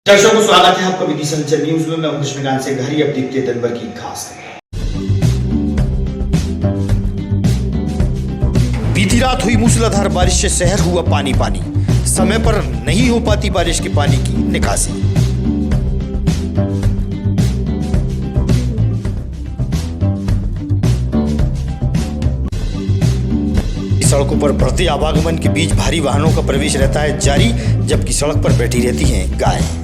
दर्शकों को स्वागत है आपका विधि संचर न्यूज में। मैं हूं कृष्णकांत से घरी। अब देखते हैं दिन भर की खास बीती रात हुई मूसलाधार बारिश से शहर हुआ पानी पानी। समय पर नहीं हो पाती बारिश के पानी की निकासी। सड़कों पर बढ़ते आवागमन के बीच भारी वाहनों का प्रवेश रहता है जारी, जबकि सड़क पर बैठी रहती हैं गायें।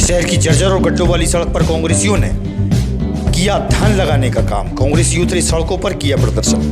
शहर की जर्जर और गड्ढों वाली सड़क पर कांग्रेसियों ने किया धान लगाने का काम। कांग्रेसी उतरे सड़कों पर किया प्रदर्शन।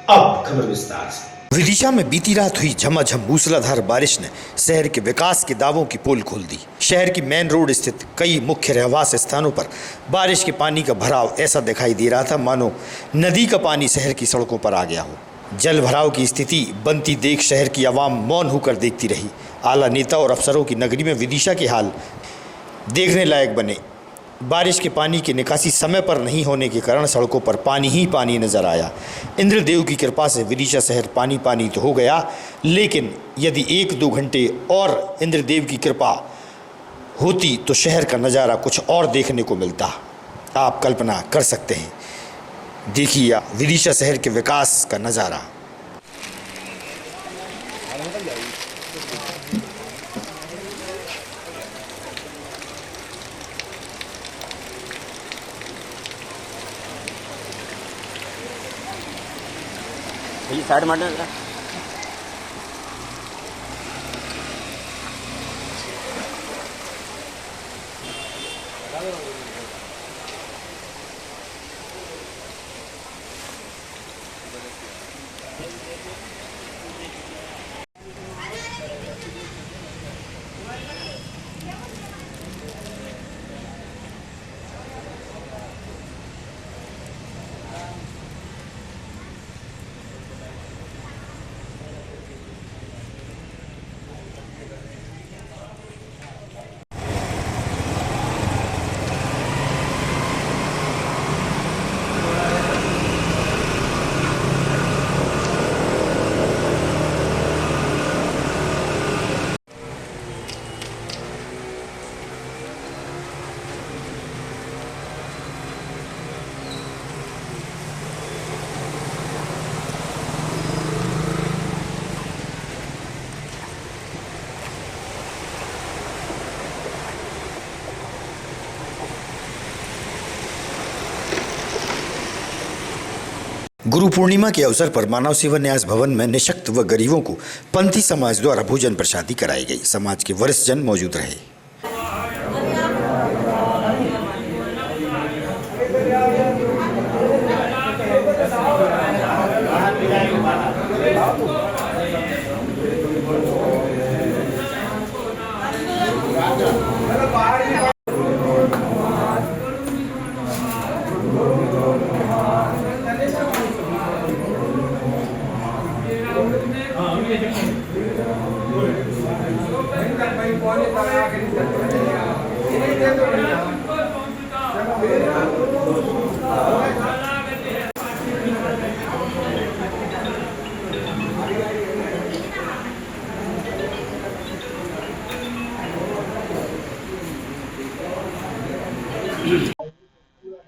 अब खबर विस्तार से। विदिशा में बीती रात हुई झमाझम मूसलाधार बारिश ने शहर के विकास के दावों की पोल खोल दी। शहर की मेन रोड स्थित कई मुख्य रहवास स्थानों पर बारिश के पानी का भराव ऐसा दिखाई दे रहा था मानो नदी का पानी शहर की सड़कों पर आ गया हो। जल भराव की स्थिति बनती देख शहर की आवाम मौन होकर देखती रही। आला नेता और अफसरों की नगरी में विदिशा के हाल देखने लायक बने। बारिश के पानी की निकासी समय पर नहीं होने के कारण सड़कों पर पानी ही पानी नजर आया। इंद्रदेव की कृपा से विदिशा शहर पानी पानी तो हो गया, लेकिन यदि 1-2 घंटे और इंद्रदेव की कृपा होती तो शहर का नज़ारा कुछ और देखने को मिलता। आप कल्पना कर सकते हैं। देखिए विदिशा शहर के विकास का नज़ारा। ये साइड मारना जरा। गुरु पूर्णिमा के अवसर पर मानव सेवा न्यास भवन में निशक्त व गरीबों को पंथी समाज द्वारा भोजन प्रसादी कराई गई। समाज के वरिष्ठ जन मौजूद रहे।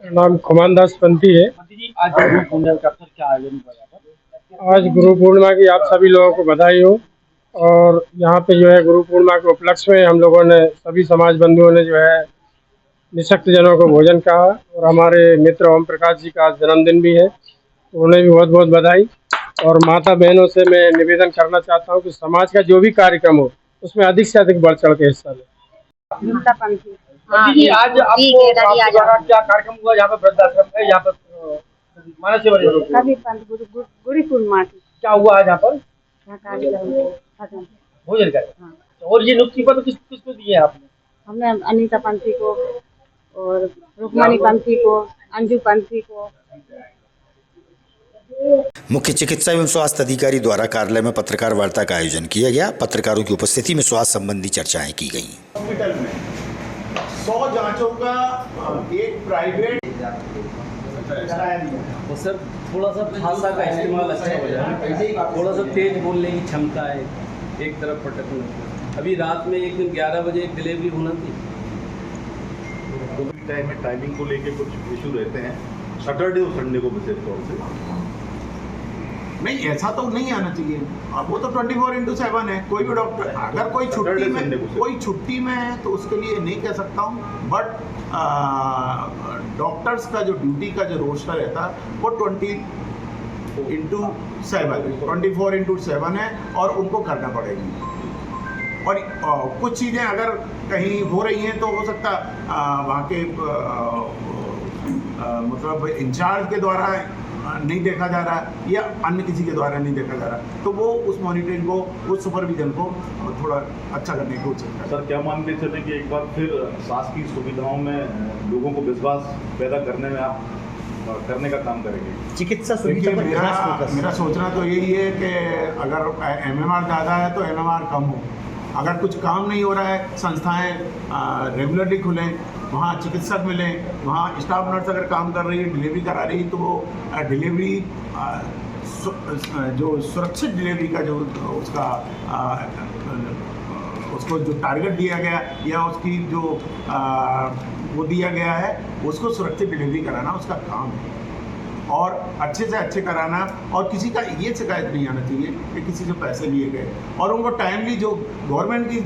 नाम खुमानदास पंथी है। आज गुरु पूर्णिमा की आप सभी लोगों को बधाई हो। और यहाँ पे जो है गुरु पूर्णिमा के उपलक्ष्य में हम लोगों ने सभी समाज बंधुओं ने जो है निशक्त जनों को भोजन कहा। और हमारे मित्र ओम प्रकाश जी का आज जन्मदिन भी है, तो उन्हें भी बहुत बहुत बधाई। और माता बहनों से मैं निवेदन करना चाहता हूँ कि समाज का जो भी कार्यक्रम हो उसमें अधिक से अधिक बढ़ चढ़ के हिस्सा लें। जी आज आपको द्वारा क्या कार्यक्रम हुआ यहाँ पर वृद्धाश्रम है, यहाँ पर मानव सेवा गुरु पूर्णिमा क्या हुआ आज यहाँ पर? भोजन भोजन का। और ये नुक्ति पर किसको दिए आपने? हमने अनीता पंथी को और रुक्मणी पंथी को, अंजू पंथी को। मुख्य चिकित्सा एवं स्वास्थ्य अधिकारी द्वारा कार्यालय में पत्रकार वार्ता का आयोजन किया गया। पत्रकारों की उपस्थिति में स्वास्थ्य संबंधी चर्चाएं की गईं। हॉस्पिटल में 100 जांचों का एक प्राइवेट कराया गया। और सर थोड़ा सा भाषा का इस्तेमाल अच्छा हो जाए, थोड़ा सा तेज बोलने की क्षमता है, एक तरफ पटकना। अभी रात में एक दिन 11 बजे एक डिलीवरी होना थी। टाइम में टाइमिंग को लेके कुछ इशू रहते हैं, सैटरडे और संडे को विशेष तौर से। नहीं, ऐसा तो नहीं आना चाहिए। अब वो तो 24/7 है। कोई भी डॉक्टर अगर कोई छुट्टी में है तो उसके लिए नहीं कह सकता हूँ, बट डॉक्टर्स का जो ड्यूटी का जो रोस्टर रहता है वो 24/7 है और उनको करना पड़ेगी। और कुछ चीज़ें अगर कहीं हो रही हैं तो हो सकता वहाँ के मतलब इंचार्ज के द्वारा नहीं देखा जा रहा है या अन्य किसी के द्वारा नहीं देखा जा रहा, तो वो उस मॉनिटरिंग को, उस सुपरविजन को थोड़ा अच्छा करने की कोशिश करें। सर क्या मानते चले कि एक बार फिर शासकीय सुविधाओं में लोगों को विश्वास पैदा करने में आप करने का काम करेंगे? चिकित्सा सुविधा पर मेरा सोचना तो यही है कि अगर MMR ज़्यादा है तो MMR कम हो। अगर कुछ काम नहीं हो रहा है, संस्थाएं रेगुलरली खुलें, वहाँ चिकित्सक मिलें, वहाँ स्टाफ नर्स अगर काम कर रही है, डिलीवरी करा रही है, तो वो डिलीवरी जो सुरक्षित डिलीवरी का जो उसको जो टारगेट दिया गया या उसकी जो वो दिया गया है, उसको सुरक्षित डिलीवरी कराना उसका काम है और अच्छे से अच्छे कराना। और किसी का ये शिकायत नहीं आना चाहिए कि किसी से पैसे लिए गए, और उनको टाइमली जो गवर्नमेंट की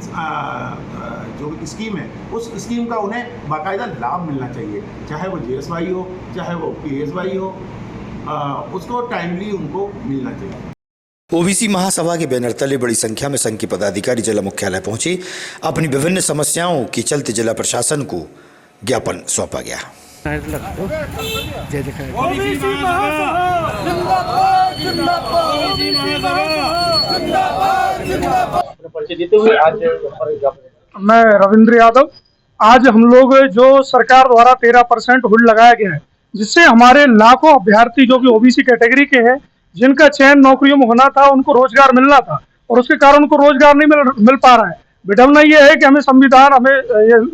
जो स्कीम है उस स्कीम का उन्हें बाकायदा लाभ मिलना चाहिए, चाहे वो GSY हो चाहे वो PSY हो, उसको टाइमली उनको मिलना चाहिए। ओबीसी महासभा के बैनर तले बड़ी संख्या में संघ के पदाधिकारी जिला मुख्यालय पहुंचे। अपनी विभिन्न समस्याओं के चलते जिला प्रशासन को ज्ञापन सौंपा गया। मैं रविंद्र यादव। आज हम लोग जो सरकार द्वारा 13% हुड लगाया गया है, जिससे हमारे लाखों अभ्यर्थी जो कि ओबीसी कैटेगरी के हैं, जिनका चयन नौकरियों में होना था, उनको रोजगार मिलना था और उसके कारण उनको रोजगार नहीं मिल पा रहा है। विडम्बना ये है कि हमें संविधान हमें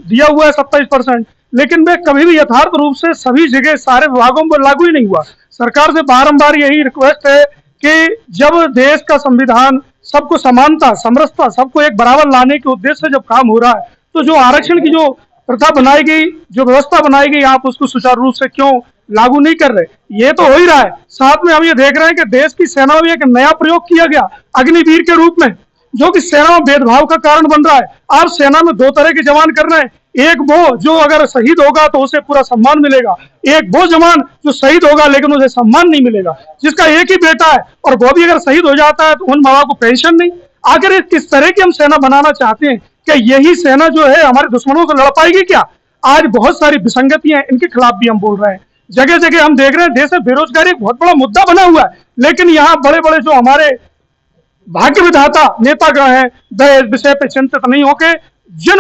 दिया हुआ है 27%, लेकिन वे कभी भी यथार्थ रूप से सभी जगह सारे विभागों पर लागू ही नहीं हुआ। सरकार से बारंबार यही रिक्वेस्ट है कि जब देश का संविधान सबको समानता, समरसता, सबको एक बराबर लाने के उद्देश्य से जब काम हो रहा है, तो जो आरक्षण की जो प्रथा बनाई गई, जो व्यवस्था बनाई गई, आप उसको सुचारू रूप से क्यों लागू नहीं कर रहे? ये तो हो ही रहा है। साथ में हम ये देख रहे हैं कि देश की सेना में एक नया प्रयोग किया गया अग्निवीर के रूप में, जो कि सेना में भेदभाव का कारण बन रहा है। आप सेना में दो तरह के जवान कर रहे हैं, एक वो जो अगर शहीद होगा तो उसे पूरा सम्मान मिलेगा, एक वो जवान जो शहीद होगा लेकिन उसे सम्मान नहीं मिलेगा, जिसका एक ही बेटा है और वो भी अगर शहीद हो जाता है तो उन माँ बाप को पेंशन नहीं। आखिर किस तरह की हम सेना बनाना चाहते हैं? क्या यही सेना जो है हमारे दुश्मनों से लड़ पाएगी क्या? आज बहुत सारी विसंगतियां, इनके खिलाफ भी हम बोल रहे हैं। जगह जगह हम देख रहे हैं देश में बेरोजगारी एक बहुत बड़ा मुद्दा बना हुआ है, लेकिन यहाँ बड़े बड़े जो हमारे भाग्य विधाता नेतागण हैं, दहेज विषय पे चिंतित नहीं होके जिन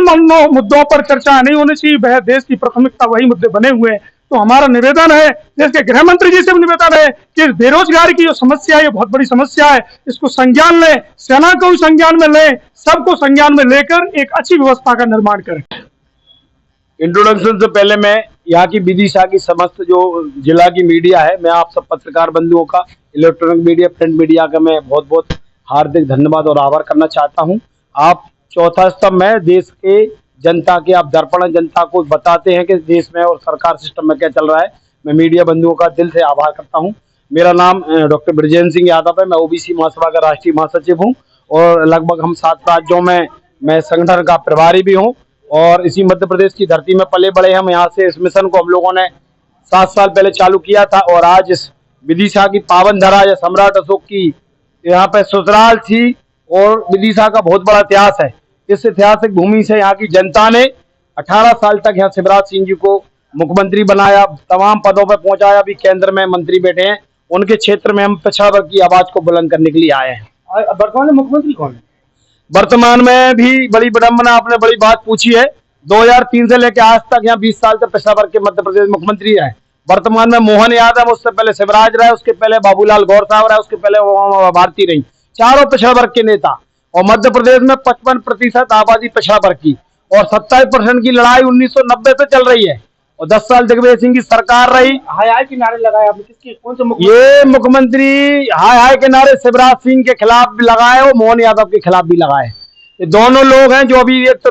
मुद्दों पर चर्चा नहीं होनी चाहिए, वह देश की प्राथमिकता वही मुद्दे बने हुए हैं। तो हमारा निवेदन है, देश के गृह मंत्री जी से भी निवेदन है कि बेरोजगारी की जो समस्या है, ये बहुत बड़ी समस्या है, इसको संज्ञान लें, सेना को भी संज्ञान में लें, सबको संज्ञान में लेकर एक अच्छी व्यवस्था का निर्माण करें। इंट्रोडक्शन से पहले मैं यहाँ की विदिशा की समस्त जो जिला की मीडिया है, मैं आप सब पत्रकार बंधुओं का, इलेक्ट्रॉनिक मीडिया, प्रिंट मीडिया का मैं बहुत बहुत हार्दिक धन्यवाद और आभार करना चाहता हूँ। आप चौथा स्तंभ में देश के जनता के, आप दर्पण जनता को बताते हैं कि देश में और सरकार सिस्टम में क्या चल रहा है। मैं मीडिया बंधुओं का दिल से आभार करता हूँ। मेरा नाम डॉक्टर ब्रजेंद्र सिंह यादव है। मैं ओबीसी महासभा का राष्ट्रीय महासचिव हूँ और लगभग हम 7 राज्यों में मैं संगठन का प्रभारी भी हूँ और इसी मध्य प्रदेश की धरती में पले बड़े हम। यहाँ से इस मिशन को हम लोगों ने 7 साल पहले चालू किया था और आज इस विदिशा की पावन धरा या सम्राट अशोक की यहाँ पे ससुराल थी और विदिशा का बहुत बड़ा इतिहास है। इस ऐतिहासिक भूमि से यहाँ की जनता ने 18 साल तक यहाँ शिवराज सिंह जी को मुख्यमंत्री बनाया, तमाम पदों पर पहुंचाया, अभी केंद्र में मंत्री बैठे हैं। उनके क्षेत्र में हम पिछड़ा वर्ग की आवाज को बुलंद करने के लिए आए हैं। वर्तमान में मुख्यमंत्री कौन है? वर्तमान में भी बड़ी विडंबना, आपने बड़ी बात पूछी है। 2003 से लेकर आज तक यहाँ 20 साल से पिछड़ा वर्ग के मध्य प्रदेश मुख्यमंत्री है। वर्तमान में मोहन यादव, उससे पहले शिवराज रहे, उसके पहले बाबूलाल गौर साहब रहे, उसके पहले भारती रही, चारों पिछड़ा वर्ग के नेता। और मध्य प्रदेश में 55% आबादी पिछड़ा वर्ग की और 27% की लड़ाई 1990 से चल रही है। और 10 साल दिग्विजय सिंह की सरकार रही। हाय हाय के नारे लगाए आपने, किसके, कौन से ये मुख्यमंत्री हाय हाय के नारे शिवराज सिंह के खिलाफ भी लगाए और मोहन यादव के खिलाफ भी लगाए। ये दोनों लोग हैं जो अभी एक तो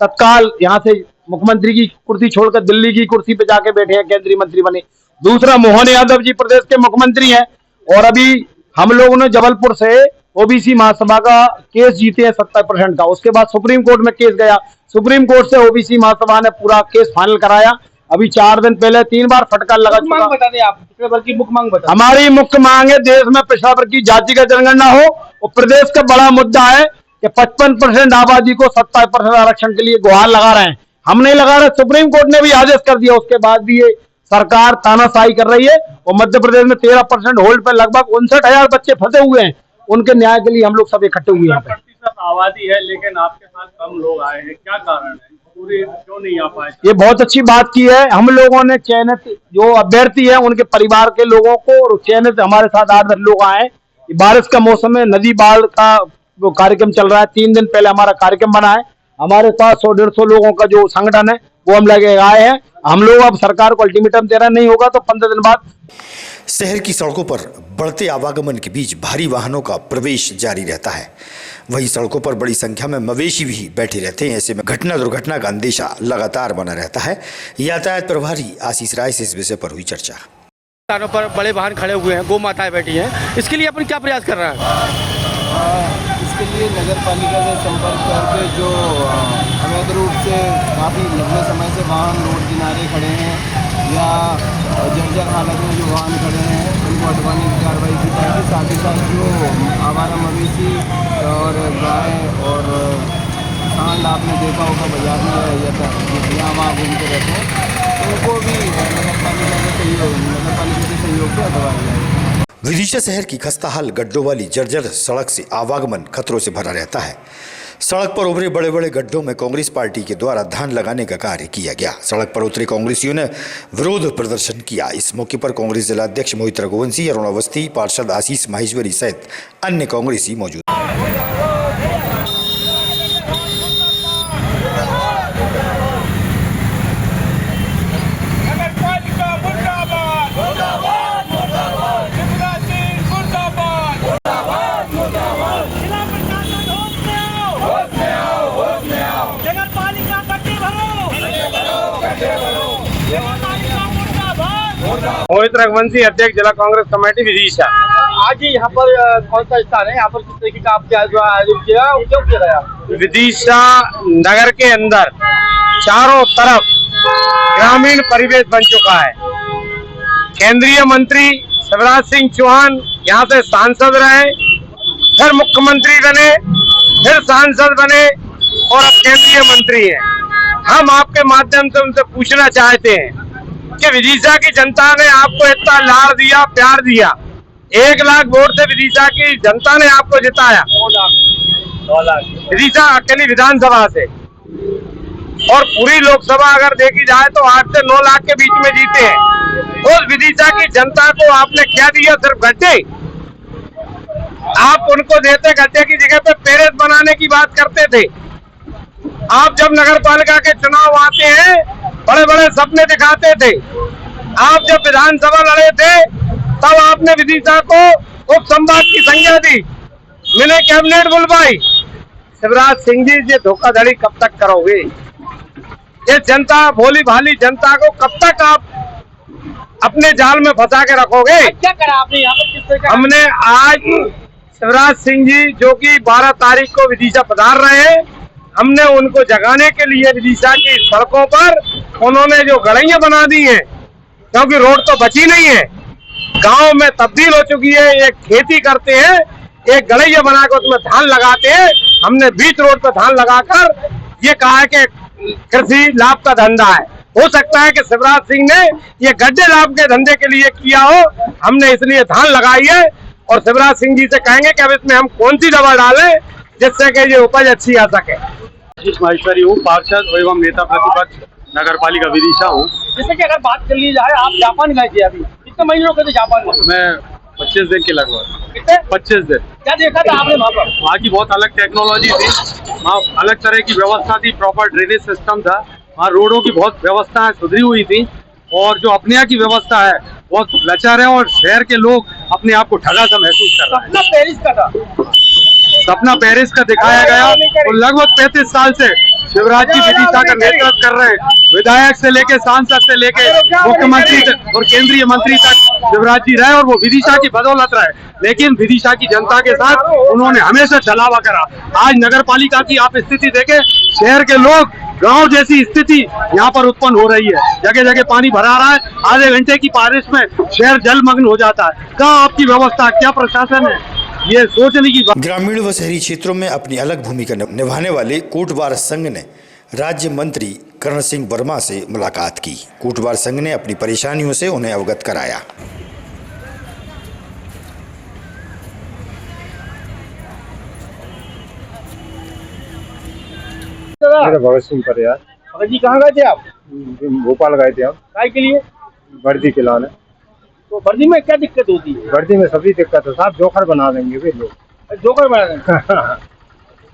तत्काल यहाँ से मुख्यमंत्री की कुर्सी छोड़कर दिल्ली की कुर्सी पे जाके बैठे हैं, केंद्रीय मंत्री बने। दूसरा मोहन यादव जी प्रदेश के मुख्यमंत्री हैं और अभी हम लोगों ने जबलपुर से ओबीसी महासभा का केस जीते हैं 70% का। उसके बाद सुप्रीम कोर्ट में केस गया, सुप्रीम कोर्ट से ओबीसी महासभा ने पूरा केस फाइनल कराया। अभी 4 दिन पहले 3 बार फटकार लगा चुका। बता दें आप, पिछड़े वर्ग की मुख्य मांग बता। हमारी मुख्य मांग है देश में पिछड़ा वर्ग की जाति का जनगणना हो और प्रदेश का बड़ा मुद्दा है कि 55% आबादी को 27% आरक्षण के लिए गुहार लगा रहे हैं। हम नहीं लगा रहे, सुप्रीम कोर्ट ने भी आदेश कर दिया, उसके बाद भी ये सरकार तानाशाही कर रही है। और मध्य प्रदेश में 13% होल्ड पर लगभग 59,000 बच्चे फंसे हुए हैं, उनके न्याय के लिए हम लोग सब इकट्ठे हुए हैं। 50% आबादी है लेकिन आपके साथ कम लोग आए हैं, क्या कारण है, पूरे क्यों नहीं आ पाए? ये बहुत अच्छी बात की है। हम लोगों ने चयनित जो अभ्यर्थी है उनके परिवार के लोगों को और चयनित हमारे साथ 8-10 लोग आए। बारिश का मौसम है, नदी बाढ़ का वो कार्यक्रम चल रहा है। 3 दिन पहले हमारा कार्यक्रम बना है। हमारे पास 100-150 लोगों का जो संगठन है वो हम लगे आए हैं। हम लोग अब सरकार को अल्टीमेटम दे रहे, नहीं होगा तो 15 दिन बाद। शहर की सड़कों पर बढ़ते आवागमन के बीच भारी वाहनों का प्रवेश जारी रहता है। वहीं सड़कों पर बड़ी संख्या में मवेशी भी बैठे रहते हैं। ऐसे में घटना दुर्घटना का अंदेशा लगातार बना रहता है। यातायात प्रभारी आशीष राय से इस विषय पर हुई चर्चा। स्थानों पर बड़े वाहन खड़े हुए हैं, गौ माताएं बैठी हैं, इसके लिए अपन क्या प्रयास कर रहे हैं? इसके लिए नगर पालिका से संपर्क करके जो अवैध रूप से काफ़ी लंबे समय से वाहन रोड किनारे खड़े हैं या जर्जर हालत में जो वाहन खड़े हैं उनको हटवाने की कार्रवाई की जाएगी। साथ ही साथ जो आवारा मवेशी और गाय और सांड आपने देखा होगा बाजार में या वहाँ घूमते रहते हैं, तो उनको भी नगर पालिका के सहयोग से हटवाया जाएगा। विदिशा शहर की खस्ताहाल गड्ढों वाली जर्जर सड़क से आवागमन खतरों से भरा रहता है। सड़क पर उभरे बड़े बड़े गड्ढों में कांग्रेस पार्टी के द्वारा धान लगाने का कार्य किया गया। सड़क पर उतरे कांग्रेसियों ने विरोध प्रदर्शन किया। इस मौके पर कांग्रेस जिलाध्यक्ष मोहित रघुवंशी, अरुण अवस्थी, पार्षद आशीष माहेश्वरी सहित अन्य कांग्रेसी मौजूद। मोहित रघुवंशी, अध्यक्ष जिला कांग्रेस कमेटी विदिशा। आज यहाँ पर कौन सा स्थान है, यहाँ पर किस तरीके का आप क्या आयोजन किया, क्यों किया गया? विदिशा नगर के अंदर चारों तरफ ग्रामीण परिवेश बन चुका है। केंद्रीय मंत्री शिवराज सिंह चौहान यहाँ से सांसद रहे, फिर मुख्यमंत्री बने, फिर सांसद बने और अब केंद्रीय मंत्री हैं। हम आपके माध्यम से उनसे पूछना चाहते हैं कि विदिशा की जनता ने आपको इतना लाड़ दिया, प्यार दिया, 1 लाख वोट से विदिशा की जनता ने आपको जिताया, 2 लाख विदिशा अकेली विधानसभा से, और पूरी लोकसभा अगर देखी जाए तो 8 से 9 लाख के बीच में जीते हैं। उस विदिशा की जनता को आपने क्या दिया? सिर्फ गड्ढे। आप उनको देते गड्ढे की जगह पे पेरेस बनाने की बात करते थे। आप जब नगर पालिका के चुनाव आते हैं बड़े बड़े सपने दिखाते थे। आप जब विधानसभा लड़े थे तब आपने विदिशा को उप संवाद की संज्ञा दी, मैंने कैबिनेट बुलवाई। शिवराज सिंह जी, ये धोखाधड़ी कब तक करोगे? ये जनता, भोली भाली जनता को कब तक आप अपने जाल में फंसा के रखोगे? क्या करा आपने यहाँ पर, किस तरीके? हमने आज शिवराज सिंह जी जो कि 12 तारीख को विदिशा पधार रहे हैं, हमने उनको जगाने के लिए विदिशा की सड़कों पर उन्होंने जो गड़ैया बना दी हैं, क्योंकि रोड तो बची नहीं है, गांव में तब्दील हो चुकी है। एक खेती करते हैं, एक गड़ैया बनाकर उसमें धान लगाते हैं। हमने बीच रोड पर धान लगाकर ये कहा है कि कृषि लाभ का धंधा है। हो सकता है कि शिवराज सिंह ने ये गड्ढे लाभ के धंधे के लिए किया हो, हमने इसलिए धान लगाई है। और शिवराज सिंह जी से कहेंगे कि अब इसमें हम कौन सी दवा डालें जिससे कि ये उपज अच्छी आ सके। आशीष माहेश्वरी हूँ, पार्षद एवं नेता प्रतिपक्ष नगर पालिका विदिशा हूँ। जैसे कि अगर बात कर ली जाए, आप जापान गए थे अभी, कितने महीने गए थे जापान में? मैं 25 दिन के लगभग। कितने? 25 दिन। क्या देखा था आपने वहाँ पर? वहाँ की बहुत अलग टेक्नोलॉजी थी, वहाँ अलग तरह की व्यवस्था थी, प्रॉपर ड्रेनेज सिस्टम था, वहाँ रोडों की बहुत व्यवस्था सुधरी हुई थी, और जो अपने यहाँ की व्यवस्था है बहुत लचर है, और शहर के लोग अपने आप को ठगा सा महसूस कर रहे हैं। सपना पेरिस का था, सपना पेरिस का दिखाया गया, और लगभग 35 साल से शिवराज जी विदिशा का नेतृत्व कर रहे हैं। विधायक से लेके सांसद से लेके मुख्यमंत्री और केंद्रीय मंत्री तक शिवराज जी रहे, और वो विदिशा की बदौलत रहे। लेकिन विदिशा की जनता के साथ उन्होंने हमेशा छलावा करा। आज नगर पालिका की आप स्थिति देखें, शहर के लोग गांव जैसी स्थिति यहाँ पर उत्पन्न हो रही है। जगह जगह पानी भरा रहा है, आधे घंटे की बारिश में शहर जलमग्न हो जाता है। कहाँ आपकी व्यवस्था, क्या प्रशासन है, ये सोचने की बात। ग्रामीण व शहरी क्षेत्रों में अपनी अलग भूमिका निभाने वाले कोटवार संघ ने राज्य मंत्री करण सिंह वर्मा से मुलाकात की। कोटवार संघ ने अपनी परेशानियों से उन्हें अवगत कराया। मेरा भगत सिंह परियार। भगत जी कहाँ गए थे आप? भोपाल गए थे हम, काय के लिए? वर्दी खिलाने। तो वर्दी में क्या दिक्कत होती है? वर्दी में सभी दिक्कत है, साहब जोकर बना देंगे वे लोग। जोकर बना देंगे?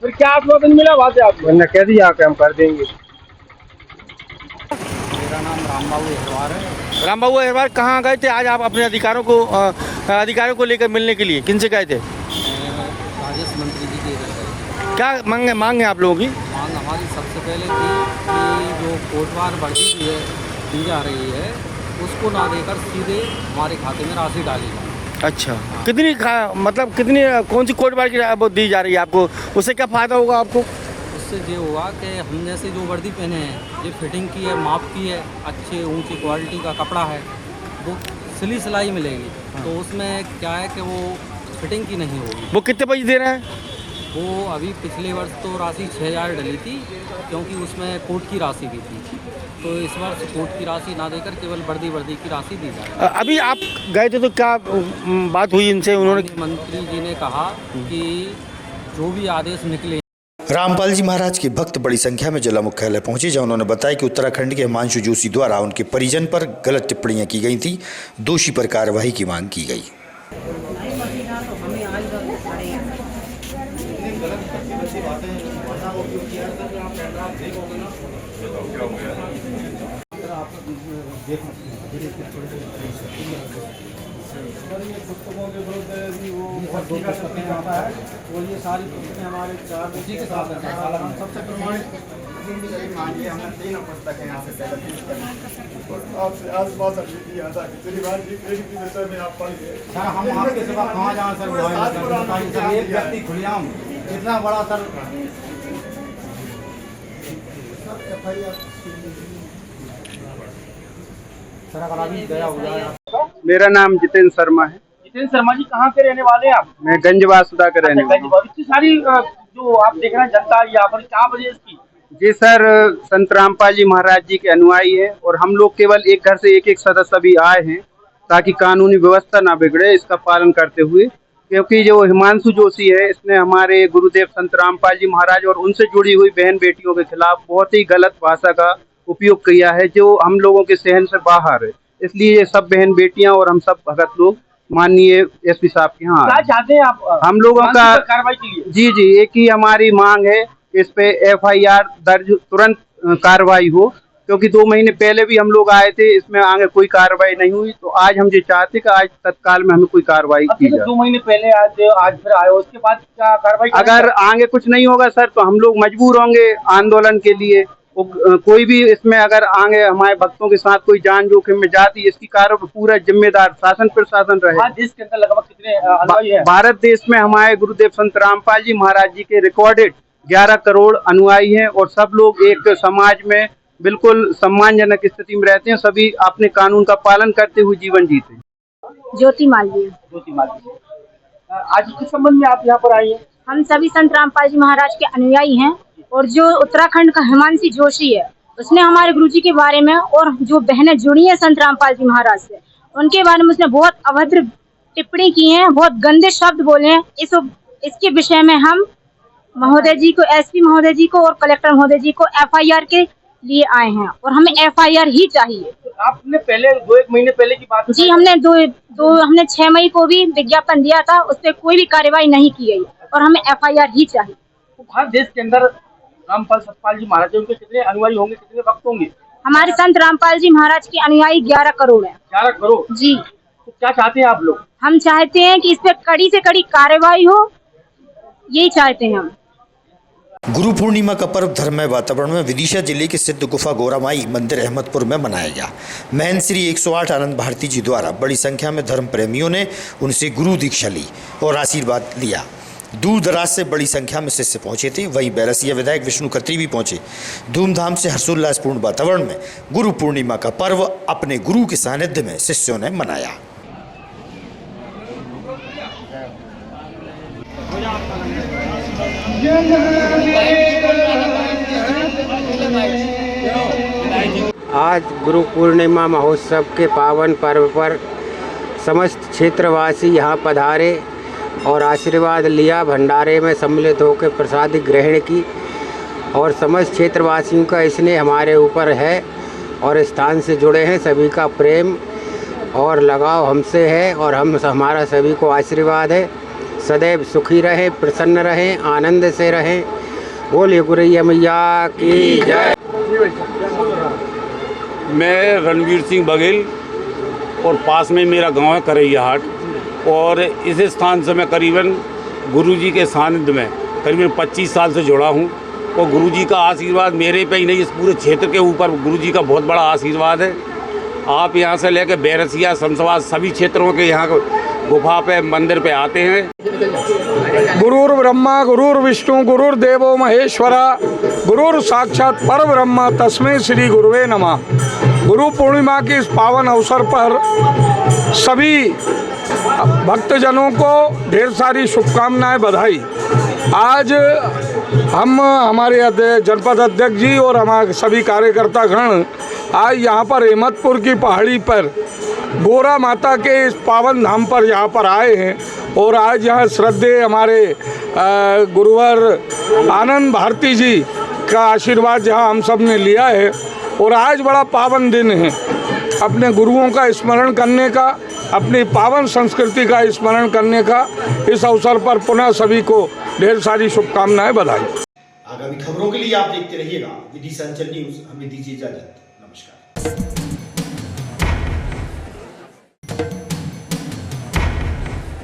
फिर क्या आश्वासन मिला वहाँ से आपको? मैंने कह दिया कि हम कर देंगे। मेरा नाम रामबाबू अहरवार है। रामबाबू अहरवार, कहाँ गए थे आज आप अपने अधिकारों को लेकर मिलने के लिए? किनसे गए थे? राजेश मंत्री जी के इधर गए। क्या मांग है आप लोगों की? मांग हमारी सबसे पहले थी कि जो कोटवार वर्दी दी जा रही है उसको ना देकर सीधे हमारे खाते में राशि डाली जाए। अच्छा, कितनी कौन सी कोटवार की वो दी जा रही है आपको? उससे क्या फ़ायदा होगा आपको? उससे ये होगा कि हम जैसे जो वर्दी पहने हैं, ये फिटिंग की है, माप की है, अच्छे ऊंची क्वालिटी का कपड़ा है, वो सिली सिलाई मिलेगी। तो उसमें क्या है कि वो फिटिंग की नहीं होगी। वो कितने पैसे दे रहे हैं? वो अभी पिछले वर्ष तो राशि 6000 डली थी, क्योंकि उसमें कोर्ट की राशि भी थी। तो इस वर्ष कोर्ट की राशि ना देकर केवल वर्दी की राशि दी जाए। अभी आप गए थे तो क्या बात हुई इनसे? उन्होंने मंत्री जी ने कहा कि जो भी आदेश निकले। रामपाल जी महाराज के भक्त बड़ी संख्या में जिला मुख्यालय पहुंचे, जहां उन्होंने बताया कि उत्तराखंड के हिमांशु जोशी द्वारा उनके परिजन पर गलत टिप्पणियां की गई थी। दोषी पर कार्रवाई की मांग की गई। पुस्तकों के विरुद्ध वो आता है, और ये सारी पुस्तकें हमारे 4 उसी के साथ हैं। हम सबसे प्रमाणित मानिए, हमने 3 पुस्तकें यहाँ से आपसे आसपास विषय में आप पढ़िए। सर हम आपके सिवा कहाँ जाएं सर? एक व्यक्ति खुलेआम इतना बड़ा सर अगर अभी गया हो जाए। मेरा नाम जितेंद्र शर्मा है। जितेंद्र शर्मा जी, कहाँ के रहने वाले हैं आप? मैं गंजवासुदा के रहने वाला हूँ। इतनी सारी जो आप देख रहे हैं जनता यहाँ पर, क्या वजह इसकी? जी सर, संत रामपाल जी महाराज जी के अनुयायी है, और हम लोग केवल एक घर से एक सदस्य भी आए हैं ताकि कानूनी व्यवस्था ना बिगड़े, इसका पालन करते हुए। क्योंकि जो हिमांशु जोशी है, इसने हमारे गुरुदेव संत रामपाल जी महाराज और उनसे जुड़ी हुई बहन बेटियों के खिलाफ बहुत ही गलत भाषा का उपयोग किया है, जो हम लोगों के सहन से बाहर है। इसलिए ये सब बहन बेटियां और हम सब भगत लोग माननीय एसपी साहब के यहाँ क्या चाहते हैं आप? हम लोगों का कार्रवाई के लिए जी एक ही हमारी मांग है, इस पे FIR दर्ज तुरंत कार्रवाई हो, क्योंकि 2 महीने पहले भी हम लोग आए थे, इसमें आगे कोई कार्रवाई नहीं हुई। तो आज हम ये चाहते कि आज तत्काल में हमें कोई कार्रवाई की जाए। 2 महीने पहले आए थे, आज फिर आए, उसके बाद क्या कार्रवाई? अगर आगे कुछ नहीं होगा सर, तो हम लोग मजबूर होंगे आंदोलन के लिए। कोई भी इसमें अगर आगे हमारे भक्तों के साथ कोई जान जोखिम में जाती है, इसकी कार्रवाई पूरा जिम्मेदार शासन प्रशासन रहे। देश के अंदर लगभग कितने अनुयायी हैं? भारत देश में हमारे गुरुदेव संत रामपाल जी महाराज जी के रिकॉर्डेड 11 करोड़ अनुयायी हैं, और सब लोग एक समाज में बिल्कुल सम्मानजनक स्थिति में रहते हैं। सभी अपने कानून का पालन करते हुए जीवन जीते हैं। ज्योति मालवीय। आज किस संबंध में आप यहाँ पर आई हैं? हम सभी संत रामपाल जी महाराज के अनुयायी हैं, और जो उत्तराखंड का हिमांशु जोशी है, उसने हमारे गुरुजी के बारे में, और जो बहनें जुड़ी हैं संत रामपाल जी महाराज से, उनके बारे में उसने बहुत अभद्र टिप्पणी की है, बहुत गंदे शब्द बोले हैं। इसके विषय में हम महोदय जी को, एसपी महोदय जी को और कलेक्टर महोदय जी को एफआईआर के लिए आए हैं और हमें एफआईआर ही चाहिए। आपने पहले 2-1 महीने पहले की बात जी, हमने हमने 6 मई को भी विज्ञापन दिया था, उस पर कोई भी कार्रवाई नहीं की गई और हमें एफआईआर ही चाहिए। तो भारत देश के अंदर रामपाल सतपाल जी महाराज उनके कितने अनुयायी होंगे, कितने भक्त होंगे? हमारे संत रामपाल जी महाराज के अनुयायी 11 करोड़ है। 11 करोड़ जी। तो क्या चाहते हैं आप लोग? हम चाहते हैं कि इस पर कड़ी से कड़ी कार्रवाई हो, यही चाहते हैं हम। गुरु पूर्णिमा का पर्व धर्ममय वातावरण में विदिशा जिले के सिद्ध गुफा गोरामाई मंदिर अहमदपुर में मनाया गया। महंत श्री 108 आनंद भारती जी द्वारा बड़ी संख्या में धर्म प्रेमियों ने उनसे गुरु दीक्षा ली और आशीर्वाद लिया। दूर दराज से बड़ी संख्या में शिष्य पहुंचे थे। वहीं बैरसिया विधायक विष्णु खत्री भी पहुंचे। धूमधाम से हर्षोल्लासपूर्ण वातावरण में गुरु पूर्णिमा का पर्व अपने गुरु के सानिध्य में शिष्यों ने मनाया। आज गुरु पूर्णिमा महोत्सव के पावन पर्व पर समस्त क्षेत्रवासी यहाँ पधारे और आशीर्वाद लिया। भंडारे में सम्मिलित होकर प्रसाद ग्रहण की और समस्त क्षेत्रवासियों का स्नेह हमारे ऊपर है और स्थान से जुड़े हैं। सभी का प्रेम और लगाव हमसे है और हमारा सभी को आशीर्वाद है। सदैव सुखी रहें, प्रसन्न रहें, आनंद से रहें। बोलिए गुरैया मैया की जय। मैं रणवीर सिंह बघेल और पास में मेरा गांव है करैया हाट और इस स्थान से मैं करीबन गुरुजी के सानिध्य में करीबन 25 साल से जुड़ा हूं और गुरुजी का आशीर्वाद मेरे पे ही नहीं, इस पूरे क्षेत्र के ऊपर गुरुजी का बहुत बड़ा आशीर्वाद है। आप यहां से लेकर बैरसिया, शमशाबाद सभी क्षेत्रों के यहाँ गुफा पे मंदिर पे आते हैं। गुरुर् ब्रह्मा गुरुर् विष्णु गुरुर्देवो महेश्वरा गुरुर् साक्षात परब्रह्म तस्मै श्री गुरुवे नमः। गुरु पूर्णिमा के इस पावन अवसर पर सभी भक्तजनों को ढेर सारी शुभकामनाएं, बधाई। आज हम हमारे जनपद अध्यक्ष जी और हमारे सभी कार्यकर्ता गण आज यहाँ पर अहमदपुर की पहाड़ी पर गोरा माता के इस पावन धाम पर यहाँ पर आए हैं और आज यहाँ श्रद्धेय हमारे गुरुवर आनंद भारती जी का आशीर्वाद जहाँ हम सब ने लिया है और आज बड़ा पावन दिन है अपने गुरुओं का स्मरण करने का, अपनी पावन संस्कृति का स्मरण करने का। इस अवसर पर पुनः सभी को ढेर सारी शुभकामनाएं, बधाई। आगामी खबरों के लिए आप देखते रहिएगा विदिशा न्यूज़। हमें दीजिए इजाजत। नमस्कार।